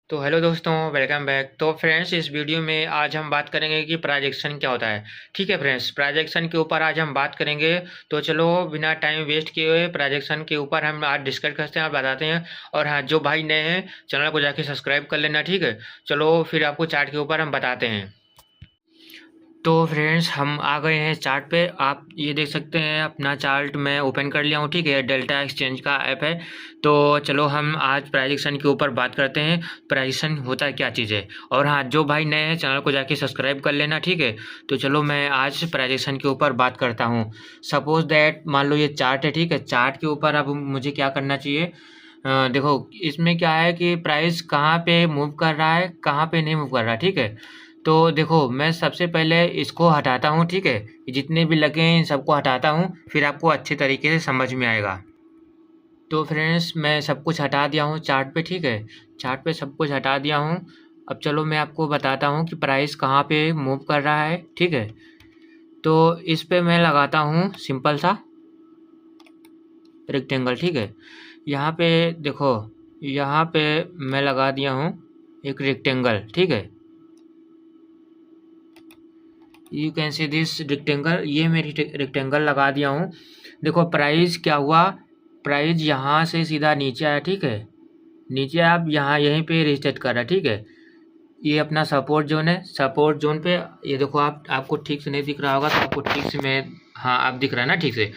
तो हेलो दोस्तों, welcome back. तो फ्रेंड्स, इस वीडियो में आज हम बात करेंगे कि प्राइजेक्शन क्या होता है। ठीक है फ्रेंड्स, प्राइजेक्शन के ऊपर आज हम बात करेंगे। तो चलो बिना टाइम वेस्ट किए हुए प्राइजेक्शन के ऊपर हम आज डिस्कस करते हैं और बताते हैं। और हाँ, जो भाई नए हैं चैनल को जाके सब्सक्राइब कर लेना। ठीक है, चलो फिर आपको चार्ट के ऊपर हम बताते हैं। तो फ्रेंड्स, हम आ गए हैं चार्ट पे। आप ये देख सकते हैं, अपना चार्ट मैं ओपन कर लिया हूँ। ठीक है, डेल्टा एक्सचेंज का ऐप है। तो चलो हम आज प्राइजेक्शन के ऊपर बात करते हैं। प्राइजेक्शन होता क्या चीज़ है। और हाँ, जो भाई नए हैं चैनल को जाके सब्सक्राइब कर लेना। ठीक है, तो चलो मैं आज प्राइजेक्शन के ऊपर बात करता हूँ। सपोज दैट मान लो ये चार्ट है। ठीक है, चार्ट के ऊपर अब मुझे क्या करना चाहिए। देखो इसमें क्या है कि प्राइस कहाँ पे मूव कर रहा है, कहाँ पे नहीं मूव कर रहा है। ठीक है, तो देखो मैं सबसे पहले इसको हटाता हूँ। ठीक है, जितने भी लगे हैं इन सबको हटाता हूँ, फिर आपको अच्छे तरीके से समझ में आएगा। तो फ्रेंड्स, मैं सब कुछ हटा दिया हूँ चार्ट पे। ठीक है, चार्ट पे सब कुछ हटा दिया हूँ। अब चलो मैं आपको बताता हूँ कि प्राइस कहाँ पे मूव कर रहा है। ठीक है, तो इस पे मैं लगाता हूँ सिंपल सा रेक्टेंगल। ठीक है, यहाँ पे देखो, यहाँ पे मैं लगा दिया हूँ एक रेक्टेंगल। ठीक है, you can see this rectangle, ये मेरी रेक्टेंगल लगा दिया हूँ। देखो प्राइस क्या हुआ, प्राइस यहाँ से सीधा नीचे आया। ठीक है, नीचे आप यहाँ यहीं पे रिस्टेट कर रहा है। ठीक है, ये अपना सपोर्ट जोन है। सपोर्ट जोन पे ये देखो, आपको ठीक से नहीं दिख रहा होगा तो आपको ठीक से मैं, हाँ आप दिख रहा है ना ठीक से।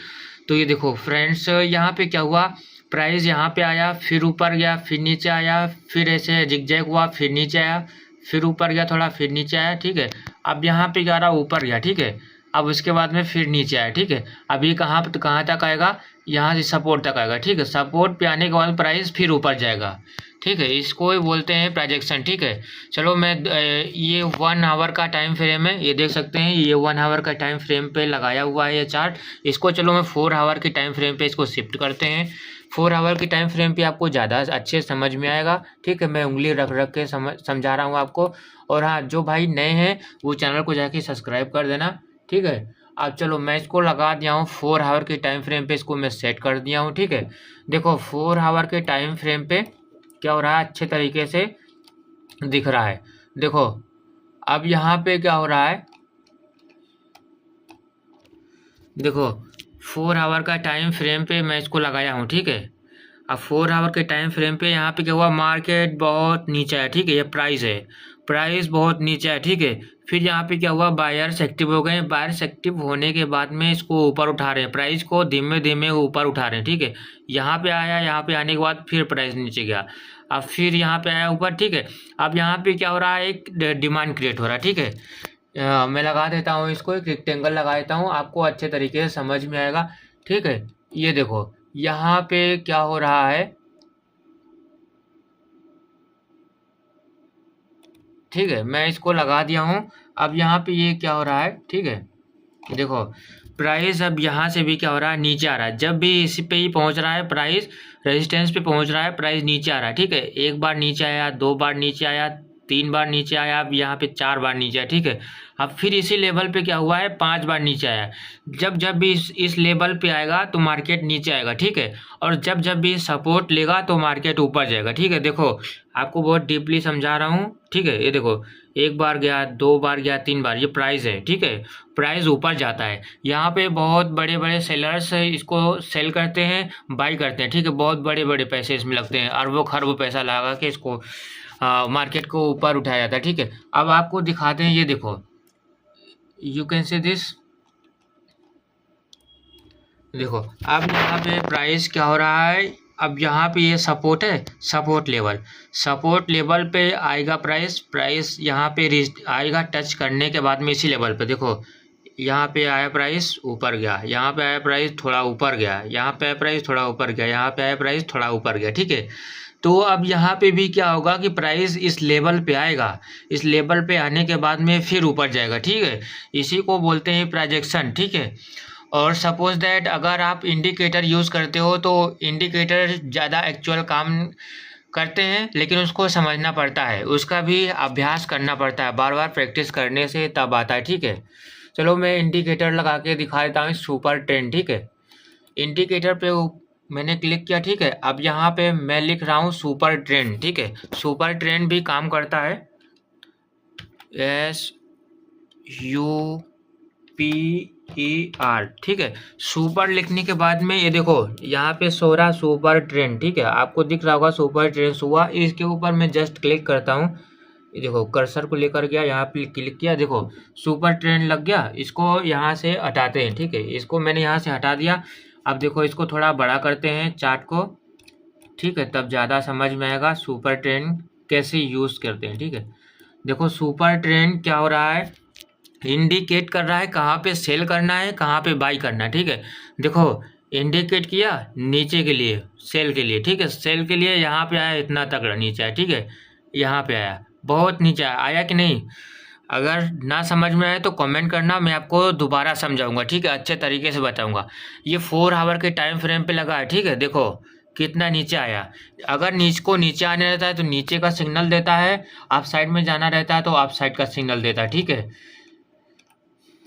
तो ये देखो फ्रेंड्स, यहाँ पे क्या हुआ, प्राइस यहाँ पे आया, फिर ऊपर गया, फिर नीचे आया, फिर ऐसे जिगजैग हुआ, फिर नीचे आया, फिर ऊपर गया थोड़ा, फिर नीचे आया। ठीक है, अब यहाँ पे क्या रहा, ऊपर गया। ठीक है, अब उसके बाद में फिर नीचे आया। ठीक है, अब ये कहाँ तक आएगा, यहाँ से सपोर्ट तक आएगा। ठीक है, सपोर्ट पे आने के बाद प्राइस फिर ऊपर जाएगा। ठीक है, इसको ही बोलते हैं प्राइजेक्शन। ठीक है, चलो मैं ये 1 आवर का टाइम फ्रेम है, ये देख सकते हैं, ये 1 आवर का टाइम फ्रेम पे लगाया हुआ है ये चार्ट। इसको चलो मैं 4 आवर के टाइम फ्रेम पे इसको शिफ्ट करते हैं। 4 आवर की टाइम फ्रेम पे आपको ज़्यादा अच्छे समझ में आएगा। ठीक है, मैं उंगली रख रख के समझा रहा हूँ आपको। और हाँ, जो भाई नए हैं वो चैनल को जाके सब्सक्राइब कर देना। ठीक है, अब चलो मैं इसको लगा दिया हूँ 4 आवर के टाइम फ्रेम पे, इसको मैं सेट कर दिया हूँ। ठीक है, देखो 4 आवर के टाइम फ्रेम पे क्या हो रहा है, अच्छे तरीके से दिख रहा है। देखो अब यहाँ पे क्या हो रहा है, देखो 4 आवर का टाइम फ्रेम पे मैं इसको लगाया हूँ। ठीक है, अब 4 आवर के टाइम फ्रेम पे यहाँ पे क्या हुआ, मार्केट बहुत नीचे है। ठीक है, ये प्राइस है, प्राइस बहुत नीचे है। ठीक है, फिर यहाँ पे क्या हुआ, बायर्स एक्टिव हो गए। बायर्स एक्टिव होने के बाद में इसको ऊपर उठा रहे हैं, प्राइस को धीमे धीमे ऊपर उठा रहे हैं। ठीक है, यहाँ पे आया, यहाँ पे आने के बाद फिर प्राइस नीचे गया, अब फिर यहाँ पे आया ऊपर। ठीक है, अब यहाँ पे क्या हो रहा है, एक डिमांड क्रिएट हो रहा है। ठीक है, मैं लगा देता हूँ इसको, एक रेक्टेंगल लगा देता हूँ, आपको अच्छे तरीके से समझ में आएगा। ठीक है, ये देखो यहाँ पे क्या हो रहा है। ठीक है, मैं इसको लगा दिया हूँ। अब यहाँ पे ये क्या हो रहा है, ठीक है, देखो प्राइस अब यहाँ से भी क्या हो रहा है, नीचे आ रहा है। जब भी इसी पे ही पहुँच रहा है प्राइस, रेजिस्टेंस पे पहुँच रहा है, प्राइस नीचे आ रहा है। ठीक है, एक बार नीचे आया, 2 बार नीचे आया, 3 बार नीचे आया, अब यहाँ पे 4 बार नीचे आया। ठीक है, अब फिर इसी लेवल पे क्या हुआ है, 5 बार नीचे आया। जब जब भी इस लेवल पे आएगा तो मार्केट नीचे आएगा। ठीक है, और जब जब भी सपोर्ट लेगा तो मार्केट ऊपर जाएगा। ठीक है, देखो आपको बहुत डीपली समझा रहा हूँ। ठीक है, ये देखो एक बार गया, 2 बार गया, 3 बार, ये प्राइस है। ठीक है, प्राइस ऊपर जाता है। यहाँ पे बहुत बड़े बड़े सेलर्स इसको सेल करते हैं, बाई करते हैं। ठीक है, बहुत बड़े बड़े पैसे इसमें लगते हैं, अरबों खरबों पैसा लगा के इसको मार्केट को ऊपर उठाया जाता है। ठीक है, अब आपको दिखाते हैं, ये देखो, यू कैन सी दिस, देखो अब यहाँ पे प्राइस क्या हो रहा है। अब यहाँ पे ये सपोर्ट है, सपोर्ट लेवल, सपोर्ट लेवल पे आएगा प्राइस, प्राइस यहाँ पे आएगा टच करने के बाद में इसी लेवल पे। देखो यहाँ पे आया प्राइस, ऊपर गया, यहाँ पे आया प्राइस, थोड़ा ऊपर गया, यहाँ पे आया प्राइस, थोड़ा ऊपर गया, यहाँ पे आया प्राइस, थोड़ा ऊपर गया। ठीक है, तो अब यहाँ पे भी क्या होगा कि प्राइस इस लेवल पे आएगा, इस लेवल पे आने के बाद में फिर ऊपर जाएगा। ठीक है, इसी को बोलते हैं प्राइजेक्शन। ठीक है, और सपोज दैट अगर आप इंडिकेटर यूज़ करते हो तो इंडिकेटर ज़्यादा एक्चुअल काम करते हैं, लेकिन उसको समझना पड़ता है, उसका भी अभ्यास करना पड़ता है, बार बार प्रैक्टिस करने से तब आता है। ठीक है, चलो मैं इंडिकेटर लगा के दिखा देता हूँ, सुपर ट्रेंड। ठीक है, इंडिकेटर पे मैंने क्लिक किया, ठीक है। अब यहाँ पे मैं लिख रहा हूँ सुपर ट्रेंड, ठीक है। सुपर ट्रेंड भी काम करता है, SUPER, ठीक है। सुपर लिखने के बाद में ये देखो यहाँ पे सो रहा सुपर ट्रेंड, ठीक है। आपको दिख रहा होगा सुपर ट्रेंड हुआ। इसके ऊपर मैं जस्ट क्लिक करता हूँ, ये देखो कर्सर को लेकर गया, यहाँ पे क्लिक किया, देखो सुपर ट्रेंड लग गया। इसको यहाँ से हटाते हैं, ठीक है। इसको मैंने यहाँ से हटा दिया। अब देखो इसको थोड़ा बड़ा करते हैं चार्ट को, ठीक है, तब ज़्यादा समझ में आएगा सुपर ट्रेंड कैसे यूज़ करते हैं, ठीक है। देखो सुपर ट्रेंड क्या हो रहा है, इंडिकेट कर रहा है कहाँ पे सेल करना है, कहाँ पे बाई करना है, ठीक है। देखो इंडिकेट किया नीचे के लिए, सेल के लिए, ठीक है। सेल के लिए यहाँ पे आया, इतना तगड़ा नीचे आया, ठीक है। यहाँ पे आया, बहुत नीचे आया कि नहीं। अगर ना समझ में आए तो कमेंट करना, मैं आपको दोबारा समझाऊंगा, ठीक है, अच्छे तरीके से बताऊंगा। ये 4 आवर के टाइम फ्रेम पे लगा है, ठीक है। देखो कितना नीचे आया। अगर को नीचे आने रहता है तो नीचे का सिग्नल देता है, अप साइड में जाना रहता है तो अप साइड का सिग्नल देता है, ठीक है।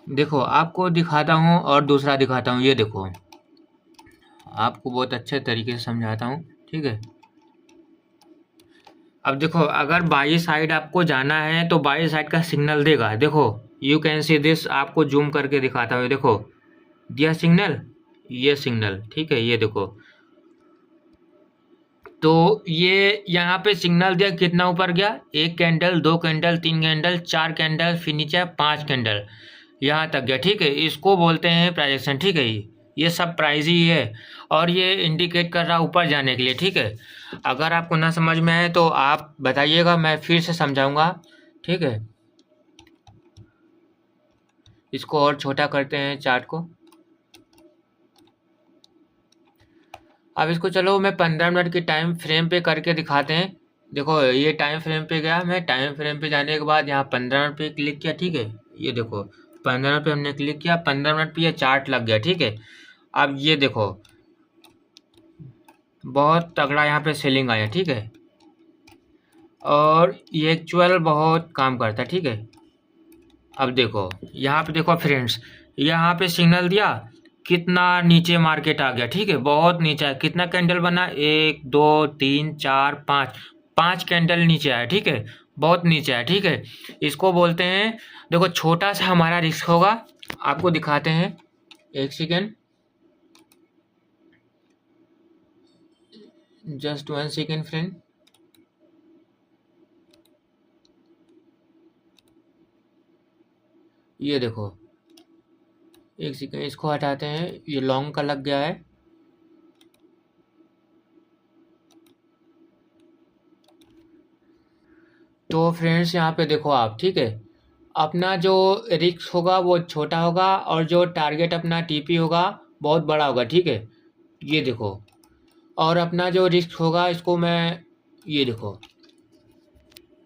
देखो आपको दिखाता हूँ और दूसरा दिखाता हूँ, ये देखो आपको बहुत अच्छे तरीके से समझाता हूँ, ठीक है। अब देखो अगर बाई साइड आपको जाना है तो बाई साइड का सिग्नल देगा, देखो यू कैन सी दिस। आपको जूम करके दिखाता हूँ, देखो दिया सिग्नल, ये सिग्नल, ठीक है। ये देखो तो ये यहाँ पे सिग्नल दिया, कितना ऊपर गया, 1 कैंडल, 2 कैंडल, 3 कैंडल, 4 कैंडल, फिर नीचे 5 कैंडल, यहाँ तक गया, ठीक है। इसको बोलते हैं प्राइजेक्शन, ठीक है। ये सब प्राइस ही है और ये इंडिकेट कर रहा है ऊपर जाने के लिए, ठीक है। अगर आपको ना समझ में आए तो आप बताइएगा, मैं फिर से समझाऊंगा, ठीक है। इसको और छोटा करते हैं चार्ट को। अब इसको चलो मैं 15 मिनट की टाइम फ्रेम पे करके दिखाते हैं। देखो ये टाइम फ्रेम पे गया, मैं टाइम फ्रेम पे जाने के बाद यहाँ 15 मिनट पे क्लिक किया, ठीक है। ये देखो 15 मिनट पे हमने क्लिक किया, 15 मिनट पे ये चार्ट लग गया, ठीक है। अब ये देखो बहुत तगड़ा यहाँ पे सेलिंग आया, ठीक है। और ये एक्चुअल बहुत काम करता है, ठीक है। अब देखो यहाँ पे देखो फ्रेंड्स, यहाँ पे सिग्नल दिया, कितना नीचे मार्केट आ गया, ठीक है। बहुत नीचे है, कितना कैंडल बना, 1 2 3 4 5, 5 कैंडल नीचे आया, ठीक है। बहुत नीचे आया, ठीक है। इसको बोलते हैं, देखो छोटा सा हमारा रिस्क होगा, आपको दिखाते हैं, 1 सेकेंड, जस्ट 1 सेकेंड फ्रेंड। ये देखो 1 सेकेंड, इसको हटाते हैं, ये लॉन्ग का लग गया है। तो फ्रेंड्स यहाँ पे देखो आप, ठीक है, अपना जो रिस्क होगा वो छोटा होगा और जो टारगेट अपना टीपी होगा बहुत बड़ा होगा, ठीक है। ये देखो, और अपना जो रिस्क होगा, इसको मैं, ये देखो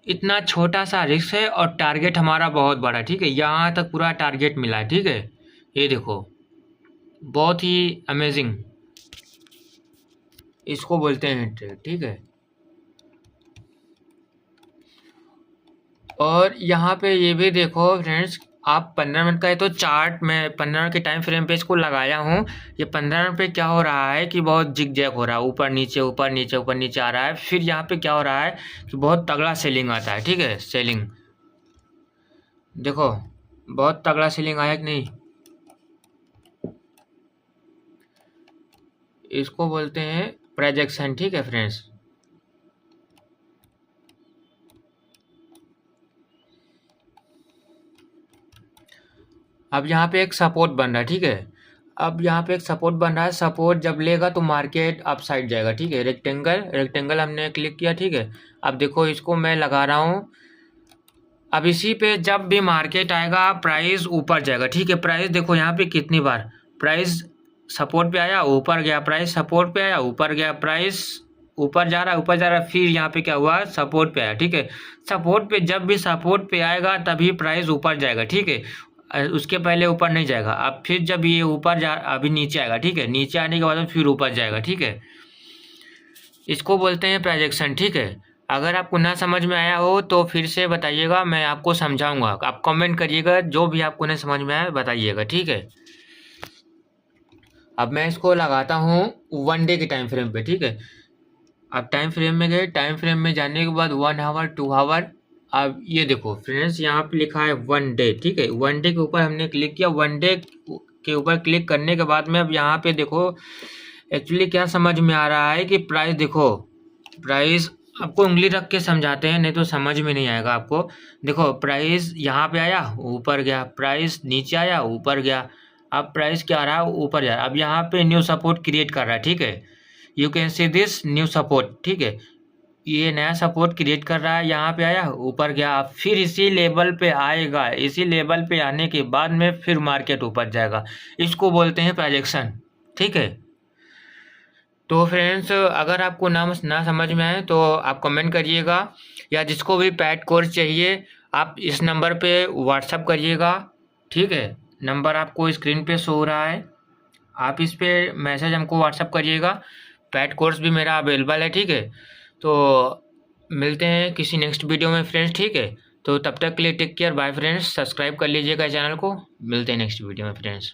इतना छोटा सा रिस्क है और टारगेट हमारा बहुत बड़ा, ठीक है। यहाँ तक पूरा टारगेट मिला है, ठीक है। ये देखो बहुत ही अमेजिंग, इसको बोलते हैं ट्रेड, ठीक है। और यहाँ पे ये भी देखो फ्रेंड्स, आप 15 मिनट का है तो चार्ट में 15 मिनट के टाइम फ्रेम पे इसको लगाया हूँ। ये 15 मिनट पे क्या हो रहा है कि बहुत जिग जैग हो रहा है, ऊपर नीचे ऊपर नीचे ऊपर नीचे आ रहा है। फिर यहाँ पे क्या हो रहा है कि बहुत तगड़ा सेलिंग आता है, ठीक है। सेलिंग देखो बहुत तगड़ा सेलिंग आया कि नहीं, इसको बोलते हैं प्रोजेक्शन, ठीक है फ्रेंड्स। अब यहाँ पे एक सपोर्ट बन रहा है, ठीक है। अब यहाँ पे एक सपोर्ट बन रहा है, सपोर्ट जब लेगा तो मार्केट अप साइड जाएगा, ठीक है। रेक्टेंगल हमने क्लिक किया, ठीक है। अब देखो इसको मैं लगा रहा हूँ, अब इसी पे जब भी मार्केट आएगा प्राइस ऊपर जाएगा, ठीक है। प्राइस देखो यहाँ पे कितनी बार प्राइस सपोर्ट पे आया, ऊपर गया, प्राइस सपोर्ट पे आया, ऊपर गया, प्राइस ऊपर जा रहा है, ऊपर जा रहा है, फिर यहाँ पे क्या हुआ, सपोर्ट पे आया, ठीक है। सपोर्ट पे जब भी सपोर्ट पे आएगा तभी प्राइस ऊपर जाएगा, ठीक है। उसके पहले ऊपर नहीं जाएगा। अब फिर जब ये ऊपर जा, अभी नीचे आएगा, ठीक है। नीचे आने के बाद फिर ऊपर जाएगा, ठीक है। इसको बोलते हैं प्रोजेक्शन, ठीक है। अगर आपको ना समझ में आया हो तो फिर से बताइएगा, मैं आपको समझाऊंगा। आप कमेंट करिएगा, जो भी आपको नहीं समझ में आया बताइएगा, ठीक है। अब मैं इसको लगाता हूँ 1 डे के टाइम फ्रेम पे, ठीक है। अब टाइम फ्रेम में गए, टाइम फ्रेम में जाने के बाद 1 आवर 2 आवर, अब ये देखो फ्रेंड्स यहाँ पे लिखा है 1 डे, ठीक है। 1 डे के ऊपर हमने क्लिक किया। 1 डे के ऊपर क्लिक करने के बाद में अब यहाँ पे देखो एक्चुअली क्या समझ में आ रहा है कि प्राइस, देखो प्राइस आपको उंगली रख के समझाते हैं, नहीं तो समझ में नहीं आएगा आपको। देखो प्राइस यहाँ पे आया, ऊपर गया, प्राइस नीचे आया, ऊपर गया। अब प्राइस क्या आ रहा है, ऊपर जा रहा है। अब यहाँ पे न्यू सपोर्ट क्रिएट कर रहा है, ठीक है। You can see this new support, ठीक है। ये नया सपोर्ट क्रिएट कर रहा है, यहाँ पे आया, ऊपर गया, फिर इसी लेवल पे आएगा। इसी लेवल पे आने के बाद में फिर मार्केट ऊपर जाएगा। इसको बोलते हैं प्रोजेक्शन, ठीक है। तो फ्रेंड्स अगर आपको ना समझ में आए तो आप कमेंट करिएगा, या जिसको भी पैड कोर्स चाहिए आप इस नंबर पे व्हाट्सअप करिएगा, ठीक है। नंबर आपको स्क्रीन पे शो हो रहा है, आप इस पे मैसेज हमको व्हाट्सअप करिएगा। पैड कोर्स भी मेरा अवेलेबल है, ठीक है। तो मिलते हैं किसी नेक्स्ट वीडियो में फ्रेंड्स, ठीक है। तो तब तक के लिए take care, bye friends. Subscribe कर लीजिएगा चैनल को। मिलते हैं नेक्स्ट वीडियो में फ्रेंड्स।